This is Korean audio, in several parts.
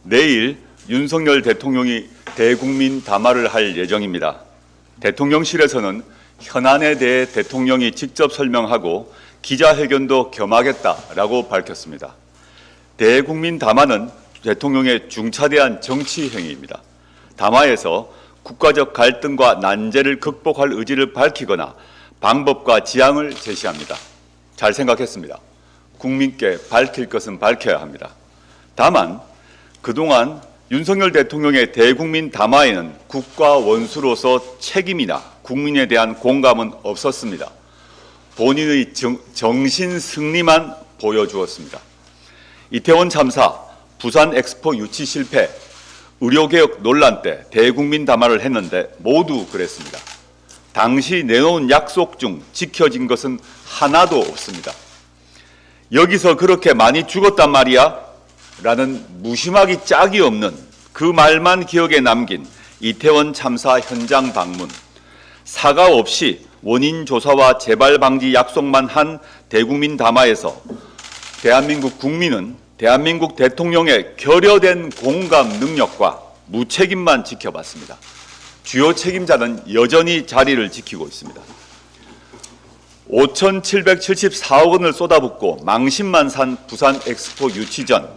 내일 윤석열 대통령이 대국민 담화를 할 예정입니다. 대통령실에서는 현안에 대해 대통령이 직접 설명하고 기자회견도 겸하겠다라고 밝혔습니다. 대국민 담화는 대통령의 중차대한 정치 행위입니다. 담화에서 국가적 갈등과 난제를 극복할 의지를 밝히거나 방법과 지향을 제시합니다. 잘 생각했습니다. 국민께 밝힐 것은 밝혀야 합니다. 다만 그동안 윤석열 대통령의 대국민 담화에는 국가 원수로서 책임이나 국민에 대한 공감은 없었습니다. 본인의 정신 승리만 보여주었습니다. 이태원 참사, 부산 엑스포 유치 실패, 의료개혁 논란 때 대국민 담화를 했는데 모두 그랬습니다. 당시 내놓은 약속 중 지켜진 것은 하나도 없습니다. 여기서 그렇게 많이 죽었단 말이야? 라는 무심하기 짝이 없는 그 말만 기억에 남긴 이태원 참사 현장 방문, 사과 없이 원인 조사와 재발 방지 약속만 한 대국민 담화에서 대한민국 국민은 대한민국 대통령의 결여된 공감 능력과 무책임만 지켜봤습니다. 주요 책임자는 여전히 자리를 지키고 있습니다. 5,774억 원을 쏟아붓고 망신만 산 부산 엑스포 유치 전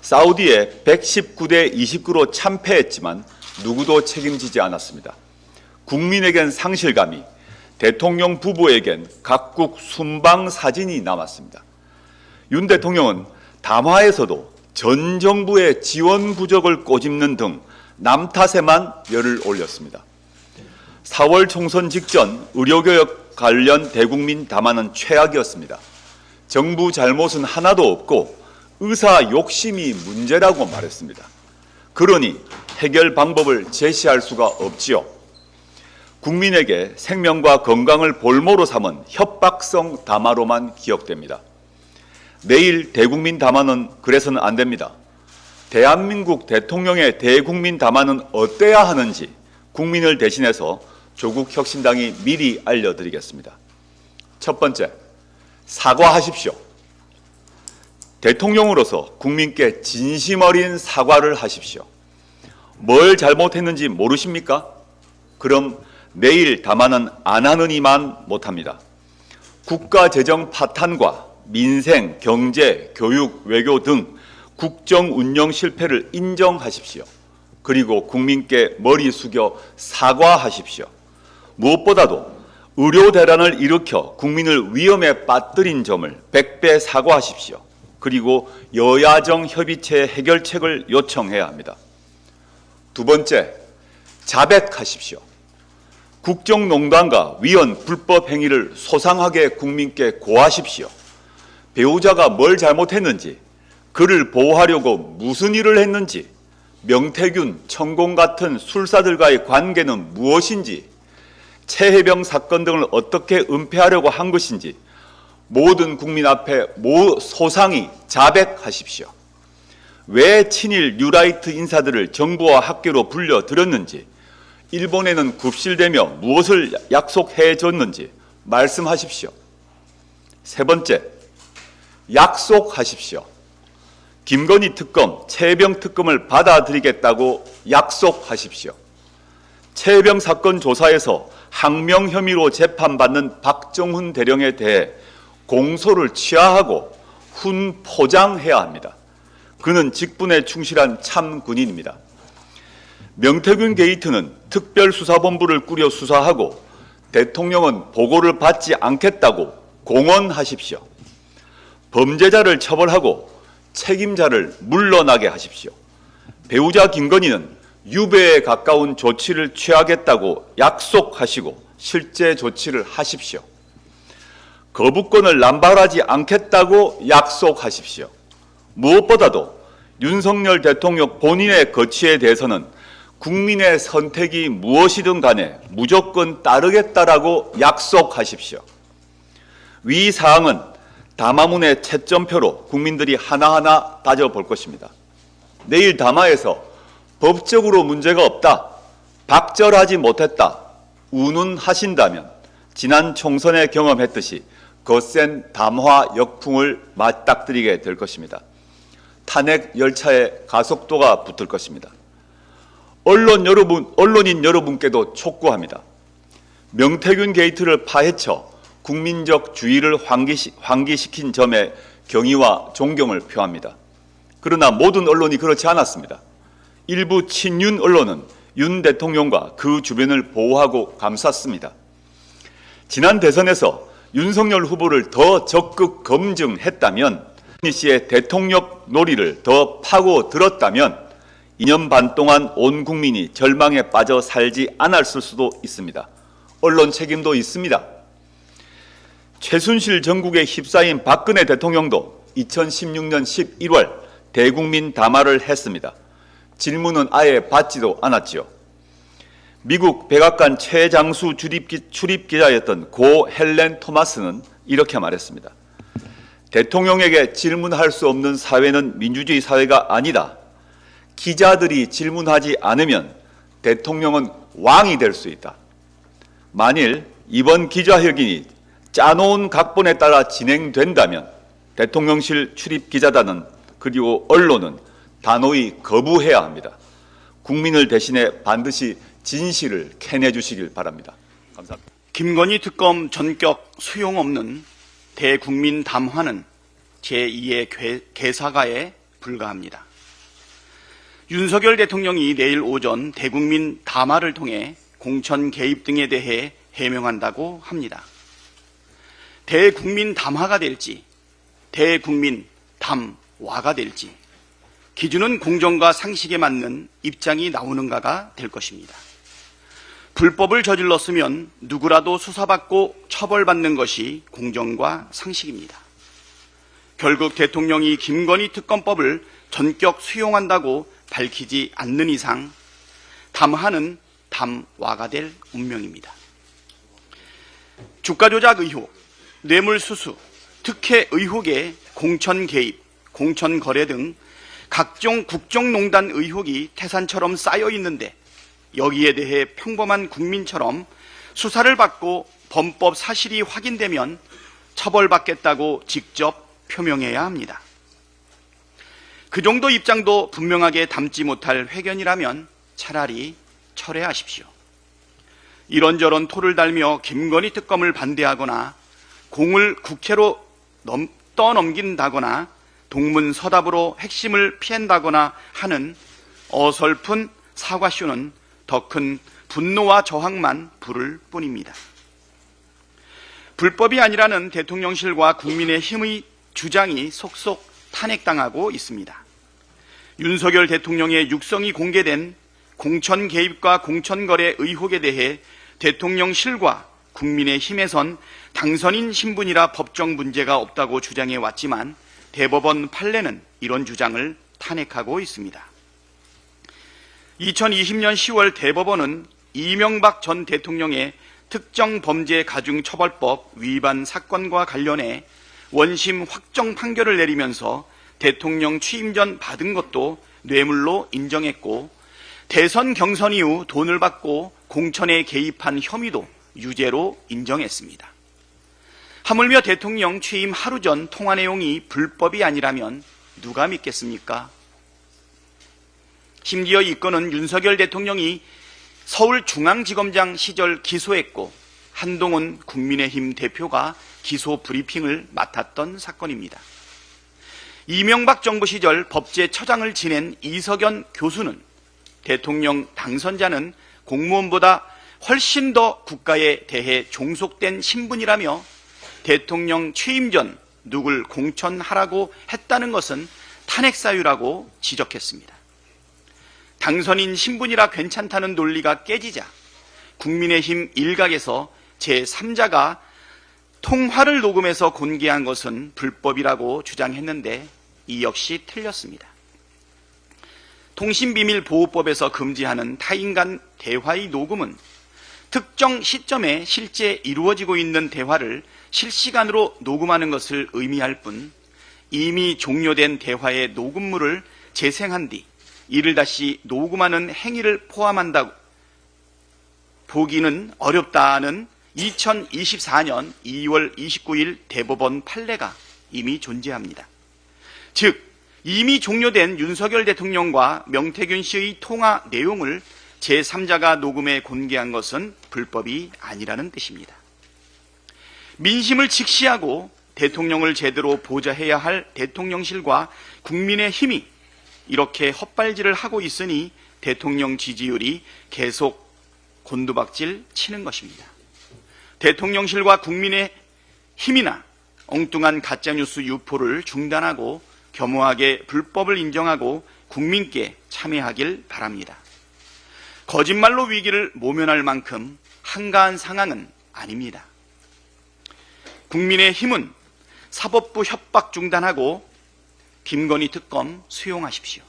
사우디에 119대 29로 참패했지만 누구도 책임지지 않았습니다. 국민에겐 상실감이, 대통령 부부에겐 각국 순방 사진이 남았습니다. 윤 대통령은 담화에서도 전 정부의 지원 부족을 꼬집는 등 남 탓에만 열을 올렸습니다. 4월 총선 직전 의료개혁 관련 대국민 담화는 최악이었습니다. 정부 잘못은 하나도 없고 의사 욕심이 문제라고 말했습니다. 그러니 해결 방법을 제시할 수가 없지요. 국민에게 생명과 건강을 볼모로 삼은 협박성 담화로만 기억됩니다. 내일 대국민 담화는 그래서는 안 됩니다. 대한민국 대통령의 대국민 담화는 어때야 하는지 국민을 대신해서 조국 혁신당이 미리 알려드리겠습니다. 첫 번째, 사과하십시오. 대통령으로서 국민께 진심 어린 사과를 하십시오. 뭘 잘못했는지 모르십니까? 그럼 내일 담화는 안 하느니만 못합니다. 국가 재정 파탄과 민생, 경제, 교육, 외교 등 국정 운영 실패를 인정하십시오. 그리고 국민께 머리 숙여 사과하십시오. 무엇보다도 의료 대란을 일으켜 국민을 위험에 빠뜨린 점을 100배 사과하십시오. 그리고 여야정 협의체 해결책을 요청해야 합니다. 두 번째, 자백하십시오. 국정농단과 위헌 불법 행위를 소상하게 국민께 고하십시오. 배우자가 뭘 잘못했는지, 그를 보호하려고 무슨 일을 했는지, 명태균, 천공 같은 술사들과의 관계는 무엇인지, 최혜병 사건 등을 어떻게 은폐하려고 한 것인지 모든 국민 앞에 소상히 자백하십시오. 왜 친일 뉴라이트 인사들을 정부와 학교로 불려들였는지, 일본에는 굽실대며 무엇을 약속해 줬는지 말씀하십시오. 세 번째, 약속하십시오. 김건희 특검, 최혜병 특검을 받아들이겠다고 약속하십시오. 최혜병 사건 조사에서 항명 혐의로 재판받는 박정훈 대령에 대해 공소를 취하하고 훈 포장해야 합니다. 그는 직분에 충실한 참 군인입니다. 명태균 게이트는 특별수사본부를 꾸려 수사하고 대통령은 보고를 받지 않겠다고 공언하십시오. 범죄자를 처벌하고 책임자를 물러나게 하십시오. 배우자 김건희는 유배에 가까운 조치를 취하겠다고 약속하시고 실제 조치를 하십시오. 거부권을 남발하지 않겠다고 약속하십시오. 무엇보다도 윤석열 대통령 본인의 거취에 대해서는 국민의 선택이 무엇이든 간에 무조건 따르겠다라고 약속하십시오. 위 사항은 담화문의 채점표로 국민들이 하나하나 따져볼 것입니다. 내일 담화에서 법적으로 문제가 없다, 박절하지 못했다, 운운하신다면 지난 총선에 경험했듯이 거센 담화 역풍을 맞닥뜨리게 될 것입니다. 탄핵 열차에 가속도가 붙을 것입니다. 언론인 여러분께도 촉구합니다. 명태균 게이트를 파헤쳐 국민적 주의를 환기시킨 점에 경의와 존경을 표합니다. 그러나 모든 언론이 그렇지 않았습니다. 일부 친윤 언론은 윤 대통령과 그 주변을 보호하고 감쌌습니다. 지난 대선에서 윤석열 후보를 더 적극 검증했다면, 이 씨의 대통령 놀이를 더 파고들었다면 2년 반 동안 온 국민이 절망에 빠져 살지 않았을 수도 있습니다. 언론 책임도 있습니다. 최순실 전국에 휩싸인 박근혜 대통령도 2016년 11월 대국민 담화를 했습니다. 질문은 아예 받지도 않았지요. 미국 백악관 최장수 출입 기자였던 고 헬렌 토마스는 이렇게 말했습니다. 대통령에게 질문할 수 없는 사회는 민주주의 사회가 아니다. 기자들이 질문하지 않으면 대통령은 왕이 될 수 있다. 만일 이번 기자회견이 짜놓은 각본에 따라 진행된다면 대통령실 출입 기자단은 그리고 언론은 단호히 거부해야 합니다. 국민을 대신해 반드시 진실을 캐내주시길 바랍니다. 감사합니다. 김건희 특검 전격 수용없는 대국민 담화는 제2의 개사가에 불과합니다. 윤석열 대통령이 내일 오전 대국민 담화를 통해 공천 개입 등에 대해 해명한다고 합니다. 대국민 담화가 될지 대국민 담화가 될지 기준은 공정과 상식에 맞는 입장이 나오는가가 될 것입니다. 불법을 저질렀으면 누구라도 수사받고 처벌받는 것이 공정과 상식입니다. 결국 대통령이 김건희 특검법을 전격 수용한다고 밝히지 않는 이상 담화는 담화가 될 운명입니다. 주가 조작 의혹, 뇌물수수, 특혜 의혹에 공천 개입, 공천 거래 등 각종 국정농단 의혹이 태산처럼 쌓여 있는데 여기에 대해 평범한 국민처럼 수사를 받고 범법 사실이 확인되면 처벌받겠다고 직접 표명해야 합니다. 그 정도 입장도 분명하게 담지 못할 회견이라면 차라리 철회하십시오. 이런저런 토를 달며 김건희 특검을 반대하거나 공을 국회로 떠넘긴다거나 동문서답으로 핵심을 피한다거나 하는 어설픈 사과쇼는 더 큰 분노와 저항만 부를 뿐입니다. 불법이 아니라는 대통령실과 국민의힘의 주장이 속속 탄핵당하고 있습니다. 윤석열 대통령의 육성이 공개된 공천 개입과 공천 거래 의혹에 대해 대통령실과 국민의힘에선 당선인 신분이라 법적 문제가 없다고 주장해 왔지만 대법원 판례는 이런 주장을 탄핵하고 있습니다. 2020년 10월 대법원은 이명박 전 대통령의 특정범죄가중처벌법 위반 사건과 관련해 원심 확정 판결을 내리면서 대통령 취임 전 받은 것도 뇌물로 인정했고 대선 경선 이후 돈을 받고 공천에 개입한 혐의도 유죄로 인정했습니다. 하물며 대통령 취임 하루 전 통화 내용이 불법이 아니라면 누가 믿겠습니까? 심지어 이 건은 윤석열 대통령이 서울중앙지검장 시절 기소했고 한동훈 국민의힘 대표가 기소 브리핑을 맡았던 사건입니다. 이명박 정부 시절 법제처장을 지낸 이석연 교수는 대통령 당선자는 공무원보다 훨씬 더 국가에 대해 종속된 신분이라며 대통령 취임 전 누굴 공천하라고 했다는 것은 탄핵사유라고 지적했습니다. 당선인 신분이라 괜찮다는 논리가 깨지자 국민의힘 일각에서 제3자가 통화를 녹음해서 공개한 것은 불법이라고 주장했는데 이 역시 틀렸습니다. 통신비밀보호법에서 금지하는 타인 간 대화의 녹음은 특정 시점에 실제 이루어지고 있는 대화를 실시간으로 녹음하는 것을 의미할 뿐 이미 종료된 대화의 녹음물을 재생한 뒤 이를 다시 녹음하는 행위를 포함한다고 보기는 어렵다는 2024년 2월 29일 대법원 판례가 이미 존재합니다. 즉 이미 종료된 윤석열 대통령과 명태균 씨의 통화 내용을 제3자가 녹음해 공개한 것은 불법이 아니라는 뜻입니다. 민심을 직시하고 대통령을 제대로 보좌해야 할 대통령실과 국민의 힘이 이렇게 헛발질을 하고 있으니 대통령 지지율이 계속 곤두박질 치는 것입니다. 대통령실과 국민의 힘이나 엉뚱한 가짜뉴스 유포를 중단하고 겸허하게 불법을 인정하고 국민께 참여하길 바랍니다. 거짓말로 위기를 모면할 만큼 한가한 상황은 아닙니다. 국민의 힘은 사법부 협박 중단하고 김건희 특검 수용하십시오.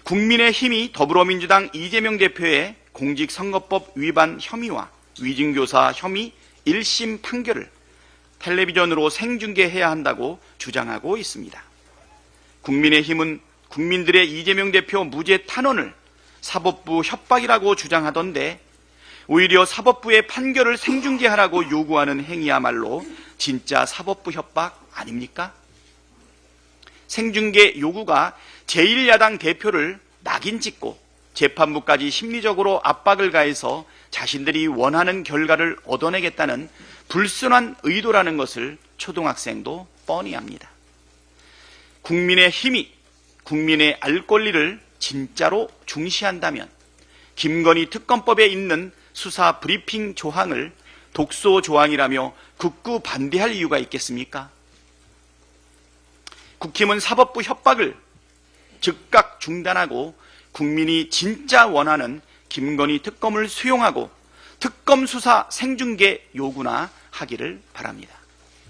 국민의 힘이 더불어민주당 이재명 대표의 공직선거법 위반 혐의와 위증교사 혐의 1심 판결을 텔레비전으로 생중계해야 한다고 주장하고 있습니다. 국민의힘은 국민들의 이재명 대표 무죄 탄원을 사법부 협박이라고 주장하던데 오히려 사법부의 판결을 생중계하라고 요구하는 행위야말로 진짜 사법부 협박 아닙니까? 생중계 요구가 제1야당 대표를 낙인 찍고 재판부까지 심리적으로 압박을 가해서 자신들이 원하는 결과를 얻어내겠다는 불순한 의도라는 것을 초등학생도 뻔히 압니다. 국민의 힘이 국민의 알 권리를 진짜로 중시한다면 김건희 특검법에 있는 수사 브리핑 조항을 독소 조항이라며 극구 반대할 이유가 있겠습니까? 국힘은 사법부 협박을 즉각 중단하고 국민이 진짜 원하는 김건희 특검을 수용하고 특검 수사 생중계 요구나 하기를 바랍니다.